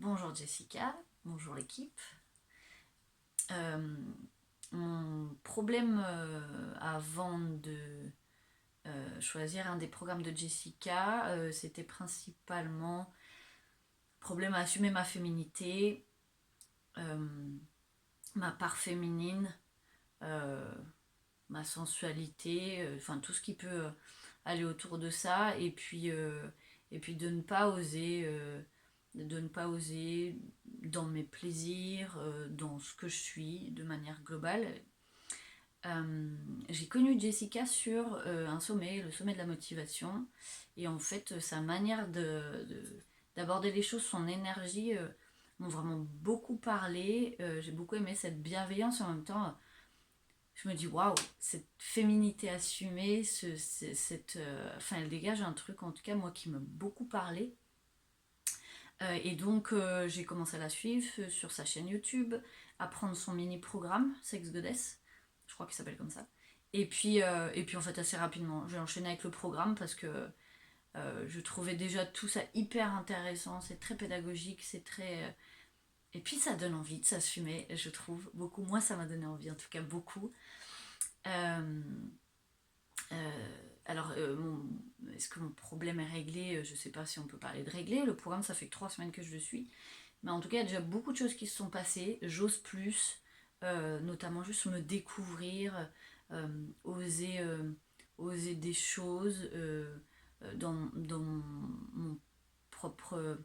Bonjour Jessica, bonjour l'équipe. Mon problème avant de choisir un des programmes de Jessica, c'était principalement problème à assumer ma féminité, euh, ma part féminine, euh, ma sensualité, enfin tout ce qui peut aller autour de ça, et puis de ne pas oser dans mes plaisirs, dans ce que je suis de manière globale. J'ai connu Jessica sur un sommet, le sommet de la motivation, et en fait sa manière d'aborder les choses, son énergie m'ont vraiment beaucoup parlé. J'ai beaucoup aimé cette bienveillance, et en même temps je me dis waouh, cette féminité assumée, enfin elle dégage un truc en tout cas moi qui m'a beaucoup parlé. Et donc j'ai commencé à la suivre sur sa chaîne YouTube, à prendre son mini programme Sex Goddess, je crois qu'il s'appelle comme ça. Et puis en fait assez rapidement j'ai enchaîné avec le programme parce que je trouvais déjà tout ça hyper intéressant, c'est très pédagogique, c'est très et puis ça donne envie de s'assumer, je trouve beaucoup. Moi ça m'a donné envie en tout cas beaucoup. Euh, est-ce que mon problème est réglé? Je sais pas si on peut parler de régler. Le programme, ça fait que 3 semaines que je le suis. Mais en tout cas, il y a déjà beaucoup de choses qui se sont passées. J'ose plus, notamment juste me découvrir, euh, oser, euh, oser des choses dans mon propre,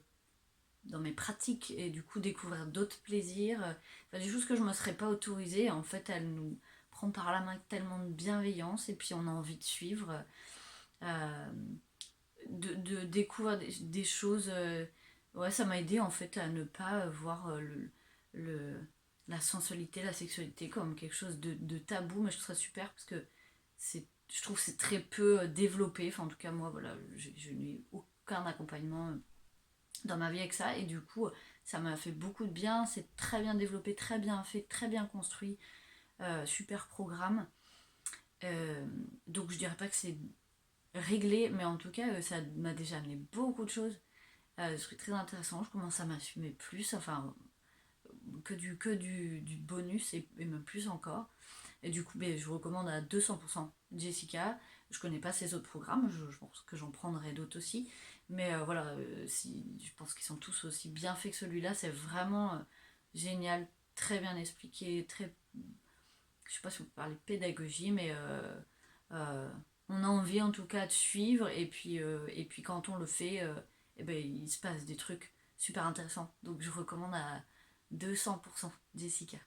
dans mes pratiques, et du coup découvrir d'autres plaisirs, enfin, des choses que je me serais pas autorisée. En fait, elle nous prend par la main avec tellement de bienveillance, et puis on a envie de suivre, euh, de découvrir des choses. Ouais, ça m'a aidé en fait à ne pas voir le- la sensualité, la sexualité comme quelque chose de tabou, mais je trouve ça super parce que je trouve que c'est très peu développé. Enfin, en tout cas, moi, voilà, je n'ai aucun accompagnement dans ma vie avec ça, et du coup ça m'a fait beaucoup de bien. C'est très bien développé, très bien fait, très bien construit, super programme. Euh, donc je dirais pas que c'est réglé, mais en tout cas ça m'a déjà amené beaucoup de choses, des trucs très intéressants. Je commence à m'assumer plus, enfin que du bonus, et même plus encore. Et du coup je vous recommande à 200% Jessica. Je connais pas ses autres programmes, je pense que j'en prendrai d'autres aussi. Mais voilà, je pense qu'ils sont tous aussi bien faits que celui-là. C'est vraiment génial, très bien expliqué, très. Je sais pas si on peut parler de pédagogie, mais euh, on a envie en tout cas de suivre. Et puis quand on le fait, eh ben, il se passe des trucs super intéressants. Donc je recommande à 200% Jessica.